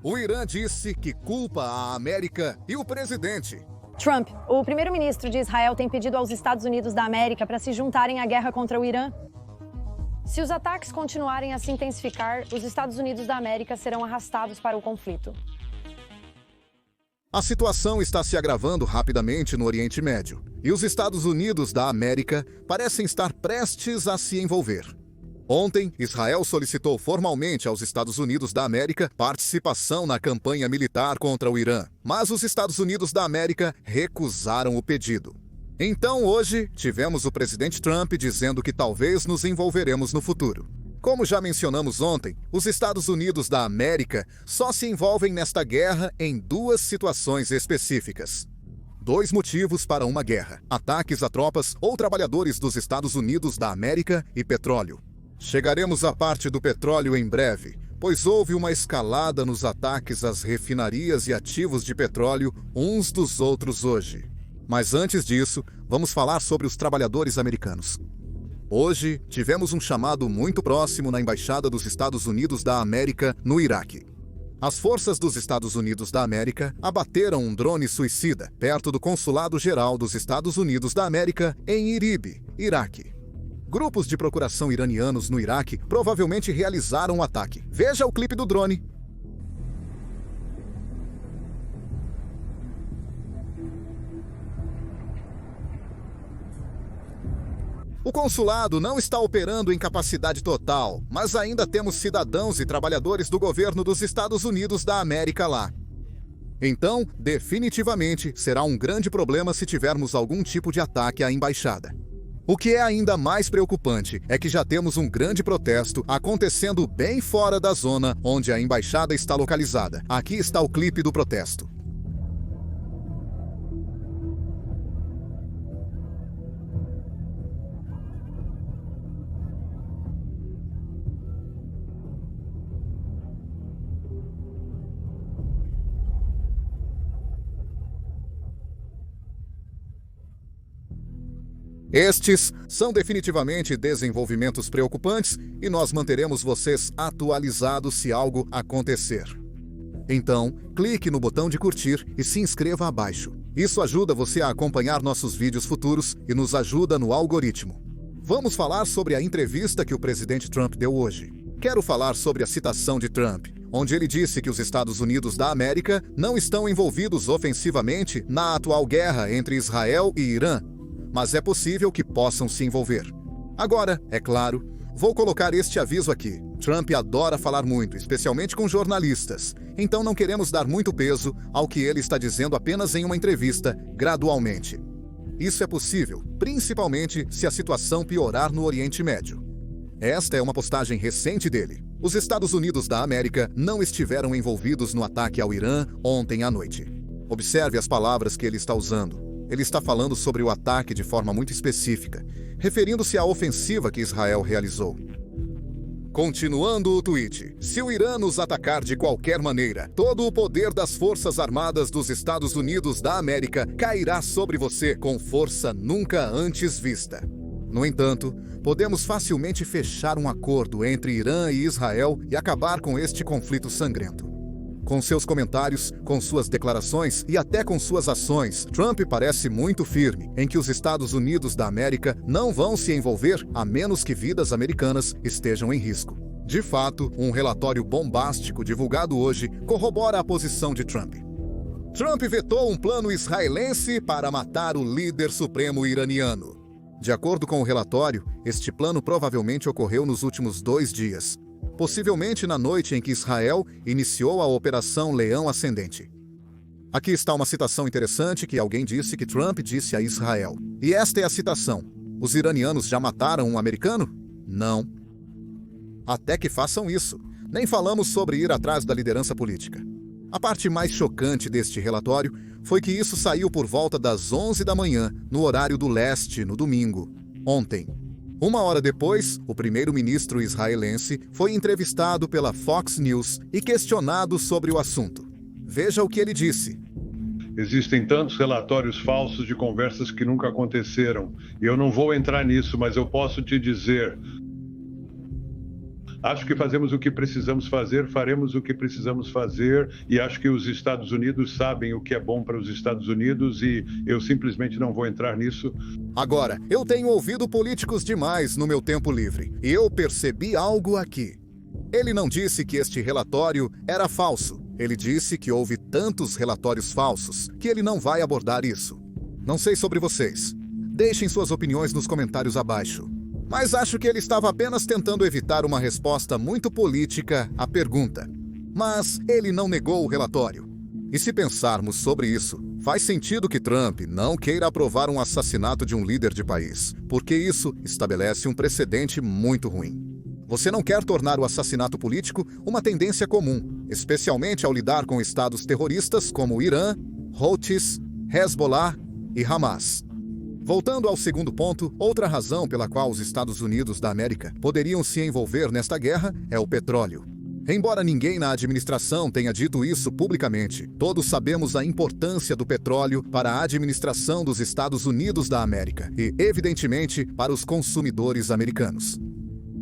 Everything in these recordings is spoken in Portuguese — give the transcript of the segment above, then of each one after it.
O Irã disse que culpa a América e o presidente. Trump, o primeiro-ministro de Israel, tem pedido aos Estados Unidos da América para se juntarem à guerra contra o Irã. Se os ataques continuarem a se intensificar, os Estados Unidos da América serão arrastados para o conflito. A situação está se agravando rapidamente no Oriente Médio, e os Estados Unidos da América parecem estar prestes a se envolver. Ontem, Israel solicitou formalmente aos Estados Unidos da América participação na campanha militar contra o Irã, mas os Estados Unidos da América recusaram o pedido. Então, hoje, tivemos o presidente Trump dizendo que talvez nos envolveremos no futuro. Como já mencionamos ontem, os Estados Unidos da América só se envolvem nesta guerra em duas situações específicas. 2 motivos para uma guerra: ataques a tropas ou trabalhadores dos Estados Unidos da América e petróleo. Chegaremos à parte do petróleo em breve, pois houve uma escalada nos ataques às refinarias e ativos de petróleo uns dos outros hoje. Mas antes disso, vamos falar sobre os trabalhadores americanos. Hoje, tivemos um chamado muito próximo na Embaixada dos Estados Unidos da América no Iraque. As forças dos Estados Unidos da América abateram um drone suicida perto do Consulado-Geral dos Estados Unidos da América em Irib, Iraque. Grupos de procuração iranianos no Iraque provavelmente realizaram o ataque. Veja o clipe do drone. O consulado não está operando em capacidade total, mas ainda temos cidadãos e trabalhadores do governo dos Estados Unidos da América lá. Então, definitivamente, será um grande problema se tivermos algum tipo de ataque à embaixada. O que é ainda mais preocupante é que já temos um grande protesto acontecendo bem fora da zona onde a embaixada está localizada. Aqui está o clipe do protesto. Estes são definitivamente desenvolvimentos preocupantes e nós manteremos vocês atualizados se algo acontecer. Então, clique no botão de curtir e se inscreva abaixo. Isso ajuda você a acompanhar nossos vídeos futuros e nos ajuda no algoritmo. Vamos falar sobre a entrevista que o presidente Trump deu hoje. Quero falar sobre a citação de Trump, onde ele disse que os Estados Unidos da América não estão envolvidos ofensivamente na atual guerra entre Israel e Irã, mas é possível que possam se envolver. Agora, é claro, vou colocar este aviso aqui. Trump adora falar muito, especialmente com jornalistas, então não queremos dar muito peso ao que ele está dizendo apenas em uma entrevista, gradualmente. Isso é possível, principalmente se a situação piorar no Oriente Médio. Esta é uma postagem recente dele. Os Estados Unidos da América não estiveram envolvidos no ataque ao Irã ontem à noite. Observe as palavras que ele está usando. Ele está falando sobre o ataque de forma muito específica, referindo-se à ofensiva que Israel realizou. Continuando o tweet: se o Irã nos atacar de qualquer maneira, todo o poder das Forças Armadas dos Estados Unidos da América cairá sobre você com força nunca antes vista. No entanto, podemos facilmente fechar um acordo entre Irã e Israel e acabar com este conflito sangrento. Com seus comentários, com suas declarações e até com suas ações, Trump parece muito firme em que os Estados Unidos da América não vão se envolver a menos que vidas americanas estejam em risco. De fato, um relatório bombástico divulgado hoje corrobora a posição de Trump. Trump vetou um plano israelense para matar o líder supremo iraniano. De acordo com o relatório, este plano provavelmente ocorreu nos últimos 2 dias. Possivelmente na noite em que Israel iniciou a Operação Leão Ascendente. Aqui está uma citação interessante que alguém disse que Trump disse a Israel. E esta é a citação: os iranianos já mataram um americano? Não. Até que façam isso. Nem falamos sobre ir atrás da liderança política. A parte mais chocante deste relatório foi que isso saiu por volta das 11 da manhã, no horário do leste, no domingo, ontem. 1 hora depois, o primeiro-ministro israelense foi entrevistado pela Fox News e questionado sobre o assunto. Veja o que ele disse. Existem tantos relatórios falsos de conversas que nunca aconteceram. E eu não vou entrar nisso, mas eu posso te dizer. Acho que fazemos o que precisamos fazer, faremos o que precisamos fazer, e acho que os Estados Unidos sabem o que é bom para os Estados Unidos e eu simplesmente não vou entrar nisso. Agora, eu tenho ouvido políticos demais no meu tempo livre e eu percebi algo aqui. Ele não disse que este relatório era falso. Ele disse que houve tantos relatórios falsos que ele não vai abordar isso. Não sei sobre vocês. Deixem suas opiniões nos comentários abaixo. Mas acho que ele estava apenas tentando evitar uma resposta muito política à pergunta. Mas ele não negou o relatório. E se pensarmos sobre isso, faz sentido que Trump não queira aprovar um assassinato de um líder de país, porque isso estabelece um precedente muito ruim. Você não quer tornar o assassinato político uma tendência comum, especialmente ao lidar com estados terroristas como o Irã, Houthis, Hezbollah e Hamas. Voltando ao segundo ponto, outra razão pela qual os Estados Unidos da América poderiam se envolver nesta guerra é o petróleo. Embora ninguém na administração tenha dito isso publicamente, todos sabemos a importância do petróleo para a administração dos Estados Unidos da América e, evidentemente, para os consumidores americanos.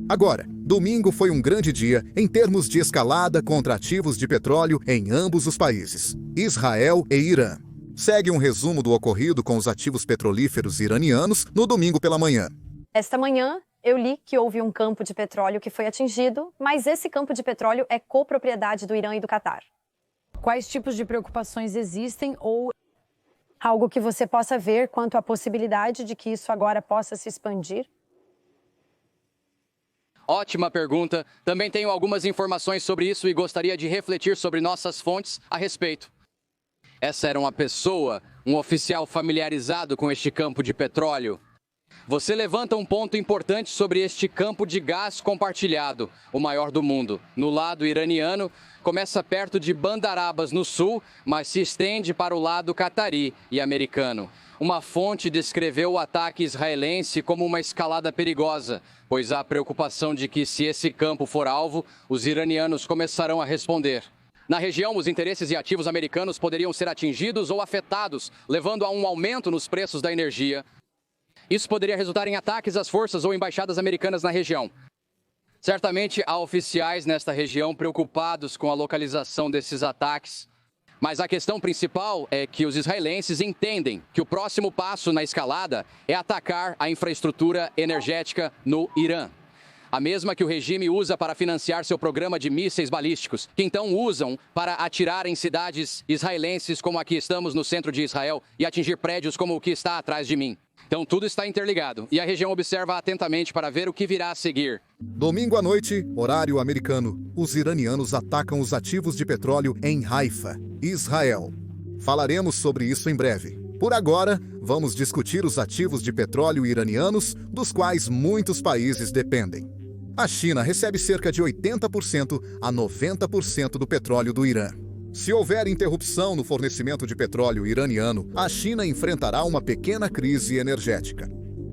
Agora, domingo foi um grande dia em termos de escalada contra ativos de petróleo em ambos os países, Israel e Irã. Segue um resumo do ocorrido com os ativos petrolíferos iranianos no domingo pela manhã. Esta manhã, eu li que houve um campo de petróleo que foi atingido, mas esse campo de petróleo é copropriedade do Irã e do Catar. Quais tipos de preocupações existem ou algo que você possa ver quanto à possibilidade de que isso agora possa se expandir? Ótima pergunta. Também tenho algumas informações sobre isso e gostaria de refletir sobre nossas fontes a respeito. Essa era uma pessoa, um oficial familiarizado com este campo de petróleo. Você levanta um ponto importante sobre este campo de gás compartilhado, o maior do mundo. No lado iraniano, começa perto de Bandar Abbas, no sul, mas se estende para o lado catari e americano. Uma fonte descreveu o ataque israelense como uma escalada perigosa, pois há preocupação de que, se esse campo for alvo, os iranianos começarão a responder. Na região, os interesses e ativos americanos poderiam ser atingidos ou afetados, levando a um aumento nos preços da energia. Isso poderia resultar em ataques às forças ou embaixadas americanas na região. Certamente há oficiais nesta região preocupados com a localização desses ataques. Mas a questão principal é que os israelenses entendem que o próximo passo na escalada é atacar a infraestrutura energética no Irã. A mesma que o regime usa para financiar seu programa de mísseis balísticos, que então usam para atirar em cidades israelenses como aqui estamos no centro de Israel e atingir prédios como o que está atrás de mim. Então tudo está interligado e a região observa atentamente para ver o que virá a seguir. Domingo à noite, horário americano, os iranianos atacam os ativos de petróleo em Haifa, Israel. Falaremos sobre isso em breve. Por agora, vamos discutir os ativos de petróleo iranianos, dos quais muitos países dependem. A China recebe cerca de 80% a 90% do petróleo do Irã. Se houver interrupção no fornecimento de petróleo iraniano, a China enfrentará uma pequena crise energética.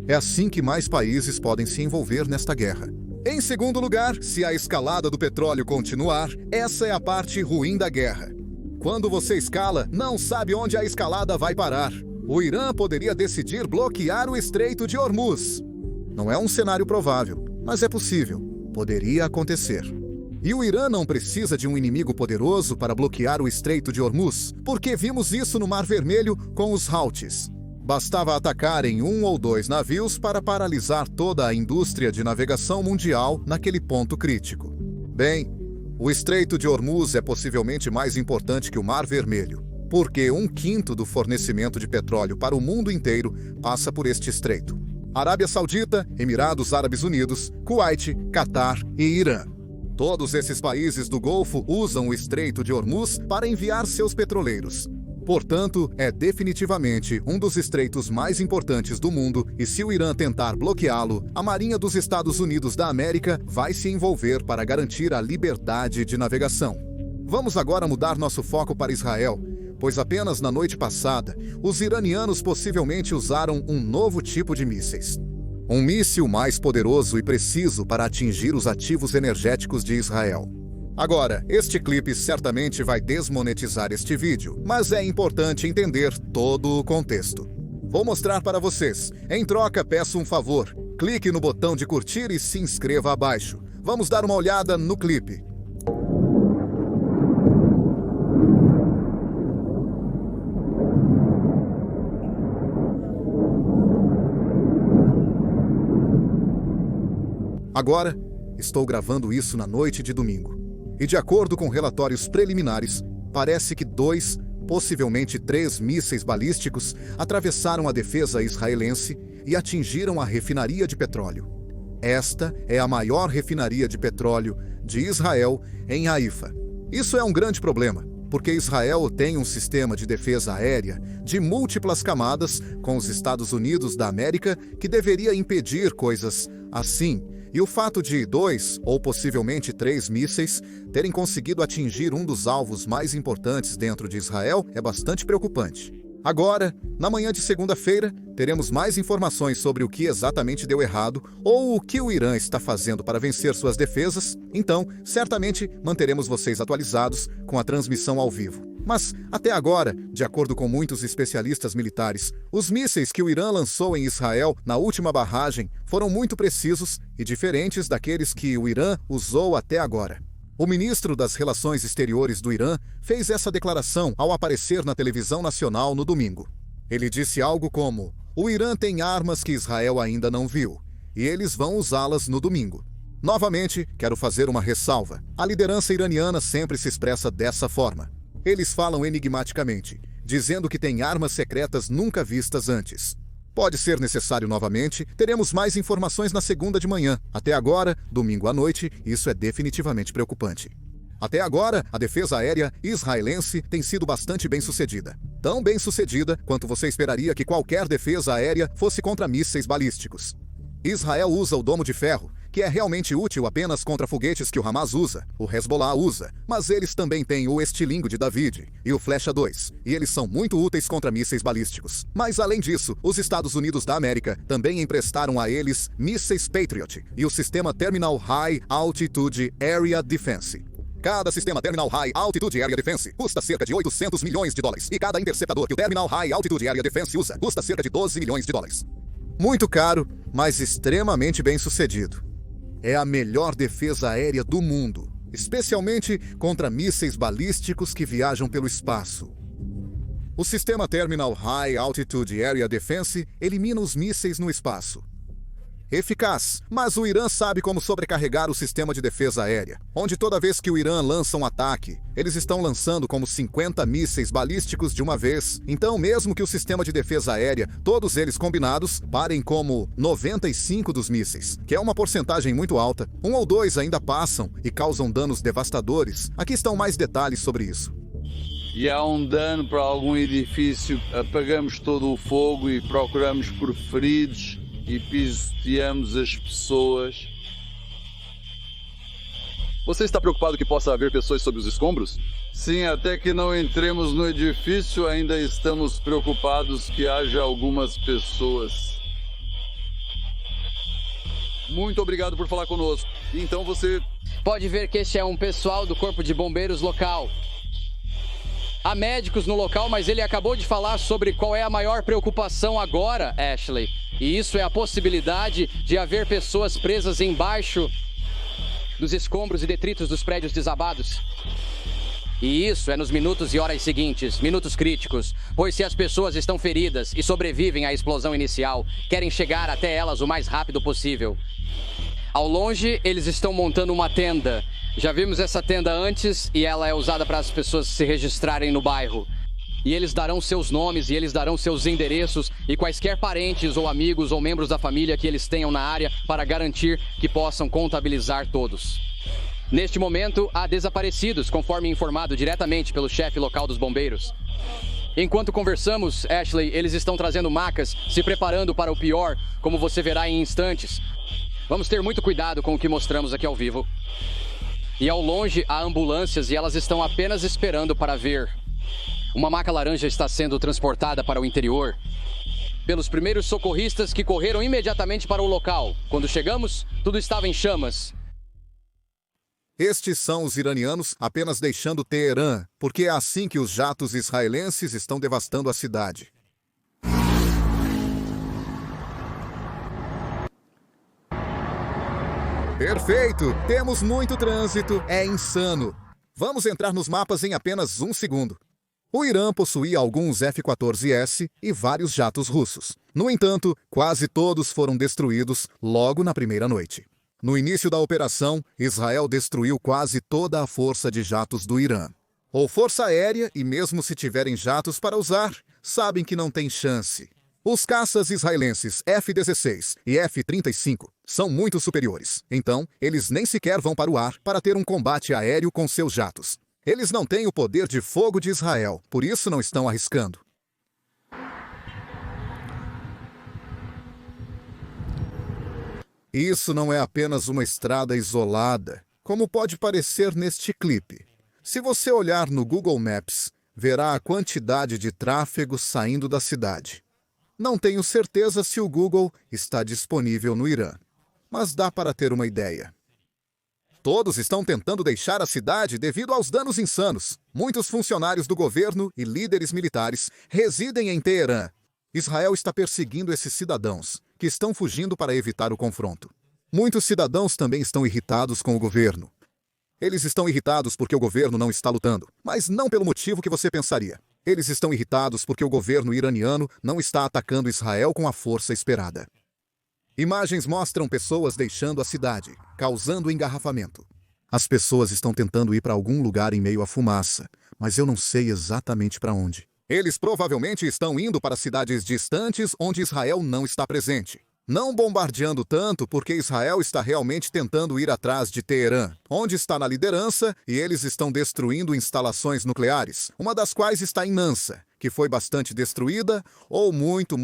É assim que mais países podem se envolver nesta guerra. Em segundo lugar, se a escalada do petróleo continuar, essa é a parte ruim da guerra. Quando você escala, não sabe onde a escalada vai parar. O Irã poderia decidir bloquear o Estreito de Hormuz. Não é um cenário provável, mas é possível. Poderia acontecer. E o Irã não precisa de um inimigo poderoso para bloquear o Estreito de Hormuz, porque vimos isso no Mar Vermelho com os Houthis. Bastava atacarem 1 ou 2 navios para paralisar toda a indústria de navegação mundial naquele ponto crítico. Bem, o Estreito de Hormuz é possivelmente mais importante que o Mar Vermelho, porque 1/5 do fornecimento de petróleo para o mundo inteiro passa por este estreito. Arábia Saudita, Emirados Árabes Unidos, Kuwait, Catar e Irã. Todos esses países do Golfo usam o Estreito de Hormuz para enviar seus petroleiros. Portanto, é definitivamente um dos estreitos mais importantes do mundo e se o Irã tentar bloqueá-lo, a Marinha dos Estados Unidos da América vai se envolver para garantir a liberdade de navegação. Vamos agora mudar nosso foco para Israel, pois apenas na noite passada, os iranianos possivelmente usaram um novo tipo de mísseis. Um míssil mais poderoso e preciso para atingir os ativos energéticos de Israel. Agora, este clipe certamente vai desmonetizar este vídeo, mas é importante entender todo o contexto. Vou mostrar para vocês. Em troca, peço um favor. Clique no botão de curtir e se inscreva abaixo. Vamos dar uma olhada no clipe. Agora, estou gravando isso na noite de domingo. E de acordo com relatórios preliminares, parece que 2, possivelmente 3 mísseis balísticos atravessaram a defesa israelense e atingiram a refinaria de petróleo. Esta é a maior refinaria de petróleo de Israel em Haifa. Isso é um grande problema, porque Israel tem um sistema de defesa aérea de múltiplas camadas com os Estados Unidos da América que deveria impedir coisas assim. E o fato de 2, ou possivelmente 3 mísseis terem conseguido atingir um dos alvos mais importantes dentro de Israel é bastante preocupante. Agora, na manhã de segunda-feira, teremos mais informações sobre o que exatamente deu errado ou o que o Irã está fazendo para vencer suas defesas, então, certamente, manteremos vocês atualizados com a transmissão ao vivo. Mas, até agora, de acordo com muitos especialistas militares, os mísseis que o Irã lançou em Israel na última barragem foram muito precisos e diferentes daqueles que o Irã usou até agora. O ministro das Relações Exteriores do Irã fez essa declaração ao aparecer na televisão nacional no domingo. Ele disse algo como: "O Irã tem armas que Israel ainda não viu, e eles vão usá-las no domingo." Novamente, quero fazer uma ressalva. A liderança iraniana sempre se expressa dessa forma. Eles falam enigmaticamente, dizendo que tem armas secretas nunca vistas antes. Pode ser necessário novamente, teremos mais informações na segunda de manhã. Até agora, domingo à noite, isso é definitivamente preocupante. Até agora, a defesa aérea israelense tem sido bastante bem-sucedida. Tão bem-sucedida quanto você esperaria que qualquer defesa aérea fosse contra mísseis balísticos. Israel usa o domo de ferro, que é realmente útil apenas contra foguetes que o Hamas usa, o Hezbollah usa, mas eles também têm o estilingue de David e o Flecha 2, e eles são muito úteis contra mísseis balísticos. Mas além disso, os Estados Unidos da América também emprestaram a eles mísseis Patriot e o sistema Terminal High Altitude Area Defense. Cada sistema Terminal High Altitude Area Defense custa cerca de 800 milhões de dólares, e cada interceptador que o Terminal High Altitude Area Defense usa custa cerca de 12 milhões de dólares. Muito caro, mas extremamente bem-sucedido. É a melhor defesa aérea do mundo, especialmente contra mísseis balísticos que viajam pelo espaço. O sistema Terminal High Altitude Area Defense elimina os mísseis no espaço. Eficaz, mas o Irã sabe como sobrecarregar o sistema de defesa aérea, onde toda vez que o Irã lança um ataque, eles estão lançando como 50 mísseis balísticos de uma vez. Então, mesmo que o sistema de defesa aérea, todos eles combinados, parem como 95 dos mísseis, que é uma porcentagem muito alta, 1 ou 2 ainda passam e causam danos devastadores. Aqui estão mais detalhes sobre isso. E há um dano para algum edifício, apagamos todo o fogo e procuramos por feridos e pisoteamos as pessoas. Você está preocupado que possa haver pessoas sob os escombros? Sim, até que não entremos no edifício, ainda estamos preocupados que haja algumas pessoas. Muito obrigado por falar conosco. Então você pode ver que este é um pessoal do Corpo de Bombeiros local. Há médicos no local, mas ele acabou de falar sobre qual é a maior preocupação agora, Ashley. E isso é a possibilidade de haver pessoas presas embaixo dos escombros e detritos dos prédios desabados. E isso é nos minutos e horas seguintes, minutos críticos, pois se as pessoas estão feridas e sobrevivem à explosão inicial, querem chegar até elas o mais rápido possível. Ao longe, eles estão montando uma tenda. Já vimos essa tenda antes e ela é usada para as pessoas se registrarem no bairro. E eles darão seus nomes e eles darão seus endereços e quaisquer parentes ou amigos ou membros da família que eles tenham na área para garantir que possam contabilizar todos. Neste momento, há desaparecidos, conforme informado diretamente pelo chefe local dos bombeiros. Enquanto conversamos, Ashley, eles estão trazendo macas, se preparando para o pior, como você verá em instantes. Vamos ter muito cuidado com o que mostramos aqui ao vivo. E ao longe, há ambulâncias e elas estão apenas esperando para ver. Uma maca laranja está sendo transportada para o interior pelos primeiros socorristas que correram imediatamente para o local. Quando chegamos, tudo estava em chamas. Estes são os iranianos apenas deixando Teherã, porque é assim que os jatos israelenses estão devastando a cidade. Perfeito! Temos muito trânsito, é insano. Vamos entrar nos mapas em apenas um segundo. O Irã possuía alguns F-14S e vários jatos russos. No entanto, quase todos foram destruídos logo na primeira noite. No início da operação, Israel destruiu quase toda a força de jatos do Irã. Ou força aérea, e mesmo se tiverem jatos para usar, sabem que não tem chance. Os caças israelenses F-16 e F-35 são muito superiores, então eles nem sequer vão para o ar para ter um combate aéreo com seus jatos. Eles não têm o poder de fogo de Israel, por isso não estão arriscando. Isso não é apenas uma estrada isolada, como pode parecer neste clipe. Se você olhar no Google Maps, verá a quantidade de tráfego saindo da cidade. Não tenho certeza se o Google está disponível no Irã, mas dá para ter uma ideia. Todos estão tentando deixar a cidade devido aos danos insanos. Muitos funcionários do governo e líderes militares residem em Teherã. Israel está perseguindo esses cidadãos, que estão fugindo para evitar o confronto. Muitos cidadãos também estão irritados com o governo. Eles estão irritados porque o governo não está lutando, mas não pelo motivo que você pensaria. Eles estão irritados porque o governo iraniano não está atacando Israel com a força esperada. Imagens mostram pessoas deixando a cidade, causando engarrafamento. As pessoas estão tentando ir para algum lugar em meio à fumaça, mas eu não sei exatamente para onde. Eles provavelmente estão indo para cidades distantes onde Israel não está presente. Não bombardeando tanto porque Israel está realmente tentando ir atrás de Teherã, onde está na liderança, e eles estão destruindo instalações nucleares, uma das quais está em Nansa, que foi bastante destruída ou muito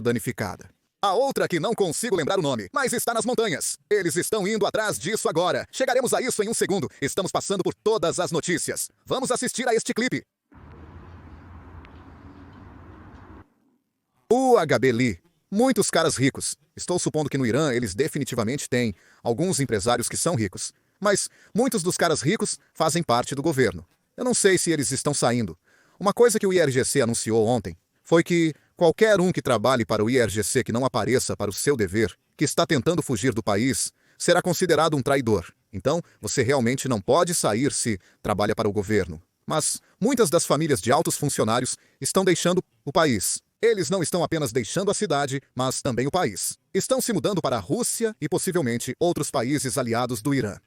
danificada. A outra que não consigo lembrar o nome, mas está nas montanhas. Eles estão indo atrás disso agora. Chegaremos a isso em um segundo. Estamos passando por todas as notícias. Vamos assistir a este clipe. O HB Muitos caras ricos. Estou supondo que no Irã eles definitivamente têm alguns empresários que são ricos. Mas muitos dos caras ricos fazem parte do governo. Eu não sei se eles estão saindo. Uma coisa que o IRGC anunciou ontem foi que qualquer um que trabalhe para o IRGC que não apareça para o seu dever, que está tentando fugir do país, será considerado um traidor. Então, você realmente não pode sair se trabalha para o governo. Mas muitas das famílias de altos funcionários estão deixando o país. Eles não estão apenas deixando a cidade, mas também o país. Estão se mudando para a Rússia e possivelmente outros países aliados do Irã.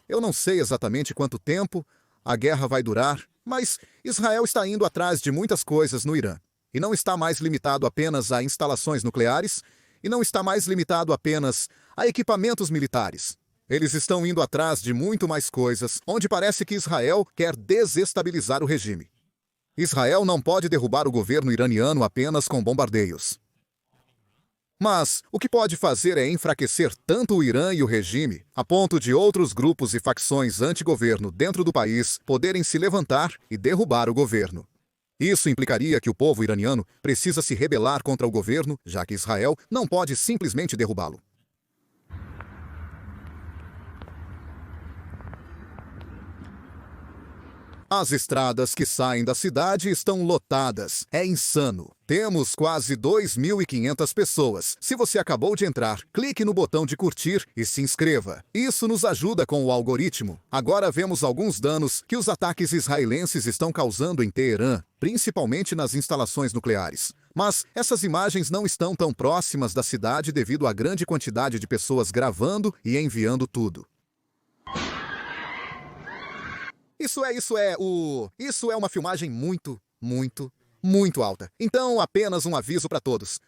Eu não sei exatamente quanto tempo a guerra vai durar, mas Israel está indo atrás de muitas coisas no Irã. E não está mais limitado apenas a instalações nucleares, e não está mais limitado apenas a equipamentos militares. Eles estão indo atrás de muito mais coisas, onde parece que Israel quer desestabilizar o regime. Israel não pode derrubar o governo iraniano apenas com bombardeios. Mas o que pode fazer é enfraquecer tanto o Irã e o regime, a ponto de outros grupos e facções anti-governo dentro do país poderem se levantar e derrubar o governo. Isso implicaria que o povo iraniano precisa se rebelar contra o governo, já que Israel não pode simplesmente derrubá-lo. As estradas que saem da cidade estão lotadas. É insano. Temos quase 2.500 pessoas. Se você acabou de entrar, clique no botão de curtir e se inscreva. Isso nos ajuda com o algoritmo. Agora vemos alguns danos que os ataques israelenses estão causando em Teherã, principalmente nas instalações nucleares. Mas essas imagens não estão tão próximas da cidade devido à grande quantidade de pessoas gravando e enviando tudo. Isso é uma filmagem muito alta. Então, apenas um aviso para todos.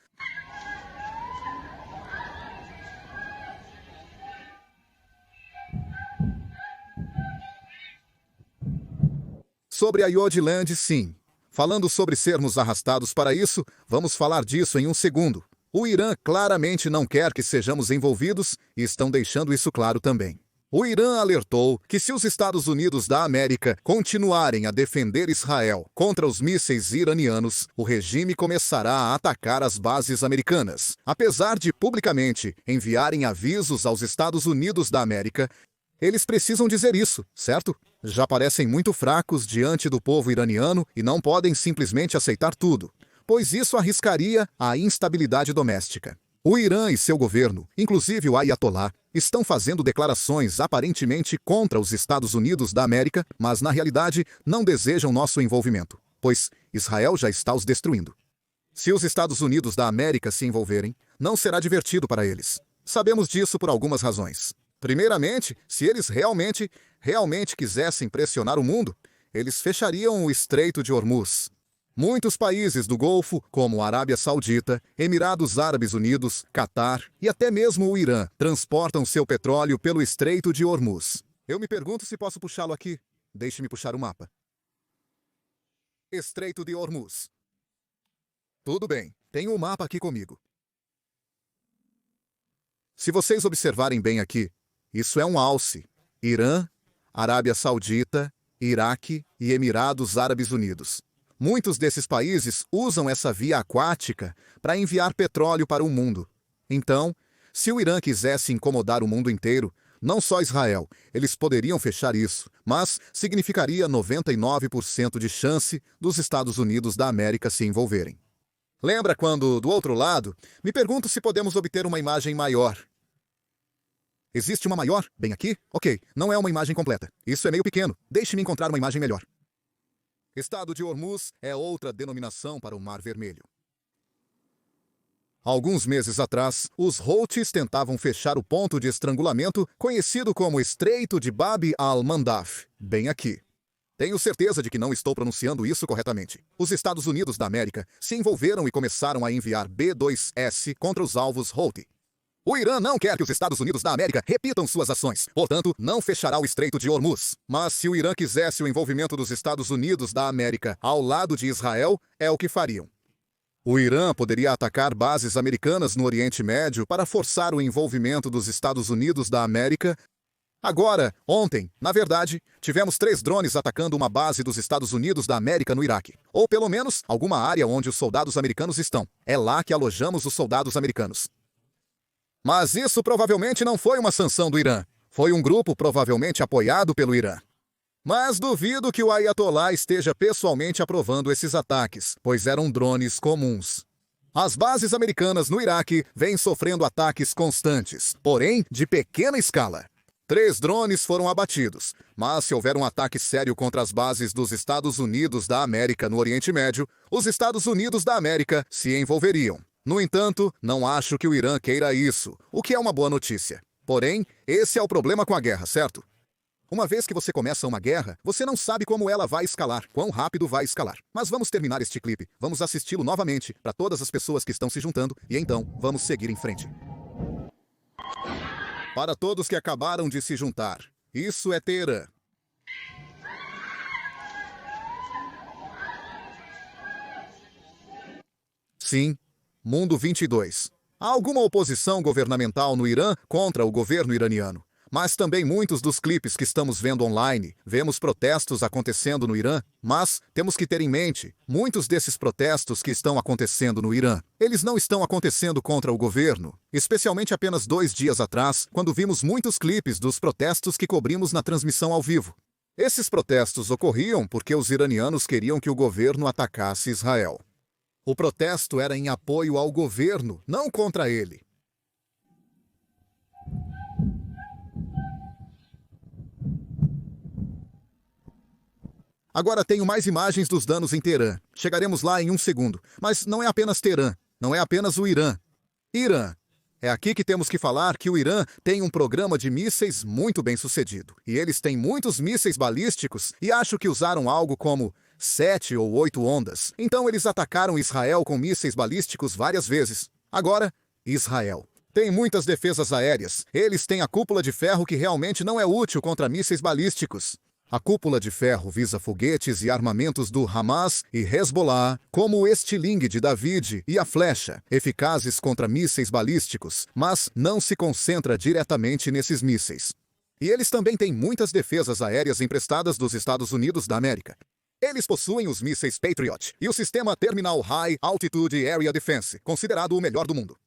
Sobre a Yodland, sim. Falando sobre sermos arrastados para isso, vamos falar disso em um segundo. O Irã claramente não quer que sejamos envolvidos e estão deixando isso claro também. O Irã alertou que se os Estados Unidos da América continuarem a defender Israel contra os mísseis iranianos, o regime começará a atacar as bases americanas. Apesar de publicamente enviarem avisos aos Estados Unidos da América, eles precisam dizer isso, certo? Já parecem muito fracos diante do povo iraniano e não podem simplesmente aceitar tudo, pois isso arriscaria a instabilidade doméstica. O Irã e seu governo, inclusive o Ayatollah, estão fazendo declarações aparentemente contra os Estados Unidos da América, mas na realidade não desejam nosso envolvimento, pois Israel já está os destruindo. Se os Estados Unidos da América se envolverem, não será divertido para eles. Sabemos disso por algumas razões. Primeiramente, se eles realmente quisessem pressionar o mundo, eles fechariam o Estreito de Hormuz. Muitos países do Golfo, como a Arábia Saudita, Emirados Árabes Unidos, Catar e até mesmo o Irã, transportam seu petróleo pelo Estreito de Hormuz. Eu me pergunto se posso puxá-lo aqui. Deixe-me puxar o mapa. Estreito de Hormuz. Tudo bem, tenho o mapa aqui comigo. Se vocês observarem bem aqui, isso é um alce. Irã, Arábia Saudita, Iraque e Emirados Árabes Unidos. Muitos desses países usam essa via aquática para enviar petróleo para o mundo. Então, se o Irã quisesse incomodar o mundo inteiro, não só Israel, eles poderiam fechar isso, mas significaria 99% de chance dos Estados Unidos da América se envolverem. Lembra quando, do outro lado, me pergunto se podemos obter uma imagem maior? Existe uma maior? Bem aqui? Ok, não é uma imagem completa. Isso é meio pequeno. Deixe-me encontrar uma imagem melhor. Estado de Hormuz é outra denominação para o Mar Vermelho. Alguns meses atrás, os Houthis tentavam fechar o ponto de estrangulamento conhecido como Estreito de Bab al-Mandaf, bem aqui. Tenho certeza de que não estou pronunciando isso corretamente. Os Estados Unidos da América se envolveram e começaram a enviar B-2S contra os alvos Houthi. O Irã não quer que os Estados Unidos da América repitam suas ações, portanto, não fechará o Estreito de Hormuz. Mas se o Irã quisesse o envolvimento dos Estados Unidos da América ao lado de Israel, é o que fariam. O Irã poderia atacar bases americanas no Oriente Médio para forçar o envolvimento dos Estados Unidos da América. Agora, ontem, na verdade, tivemos 3 drones atacando uma base dos Estados Unidos da América no Iraque. Ou pelo menos, alguma área onde os soldados americanos estão. É lá que alojamos os soldados americanos. Mas isso provavelmente não foi uma sanção do Irã. Foi um grupo provavelmente apoiado pelo Irã. Mas duvido que o Ayatollah esteja pessoalmente aprovando esses ataques, pois eram drones comuns. As bases americanas no Iraque vêm sofrendo ataques constantes, porém de pequena escala. 3 drones foram abatidos, mas se houver um ataque sério contra as bases dos Estados Unidos da América no Oriente Médio, os Estados Unidos da América se envolveriam. No entanto, não acho que o Irã queira isso, o que é uma boa notícia. Porém, esse é o problema com a guerra, certo? Uma vez que você começa uma guerra, você não sabe como ela vai escalar, quão rápido vai escalar. Mas vamos terminar este clipe, vamos assisti-lo novamente para todas as pessoas que estão se juntando e então vamos seguir em frente. Para todos que acabaram de se juntar, isso é Teherã. Sim. Mundo 22. Há alguma oposição governamental no Irã contra o governo iraniano. Mas também muitos dos clipes que estamos vendo online, vemos protestos acontecendo no Irã, mas temos que ter em mente, muitos desses protestos que estão acontecendo no Irã, eles não estão acontecendo contra o governo, especialmente apenas 2 dias atrás, quando vimos muitos clipes dos protestos que cobrimos na transmissão ao vivo. Esses protestos ocorriam porque os iranianos queriam que o governo atacasse Israel. O protesto era em apoio ao governo, não contra ele. Agora tenho mais imagens dos danos em Teherã. Chegaremos lá em um segundo. Mas não é apenas Teherã, não é apenas o Irã. Irã. É aqui que temos que falar que o Irã tem um programa de mísseis muito bem sucedido. E eles têm muitos mísseis balísticos e acho que usaram algo como 7 ou 8 ondas. Então eles atacaram Israel com mísseis balísticos várias vezes. Agora, Israel. Tem muitas defesas aéreas. Eles têm a cúpula de ferro que realmente não é útil contra mísseis balísticos. A cúpula de ferro visa foguetes e armamentos do Hamas e Hezbollah, como o estilingue de David e a flecha, eficazes contra mísseis balísticos, mas não se concentra diretamente nesses mísseis. E eles também têm muitas defesas aéreas emprestadas dos Estados Unidos da América. Eles possuem os mísseis Patriot e o sistema Terminal High Altitude Area Defense, considerado o melhor do mundo.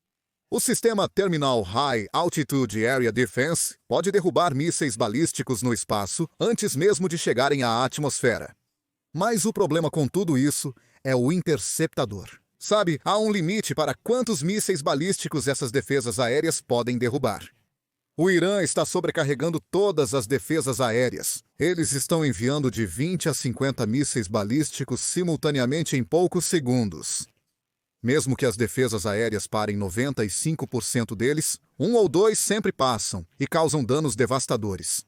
O sistema Terminal High Altitude Area Defense pode derrubar mísseis balísticos no espaço antes mesmo de chegarem à atmosfera. Mas o problema com tudo isso é o interceptador. Sabe, há um limite para quantos mísseis balísticos essas defesas aéreas podem derrubar. O Irã está sobrecarregando todas as defesas aéreas. Eles estão enviando de 20 a 50 mísseis balísticos simultaneamente em poucos segundos. Mesmo que as defesas aéreas parem 95% deles, 1 ou 2 sempre passam e causam danos devastadores.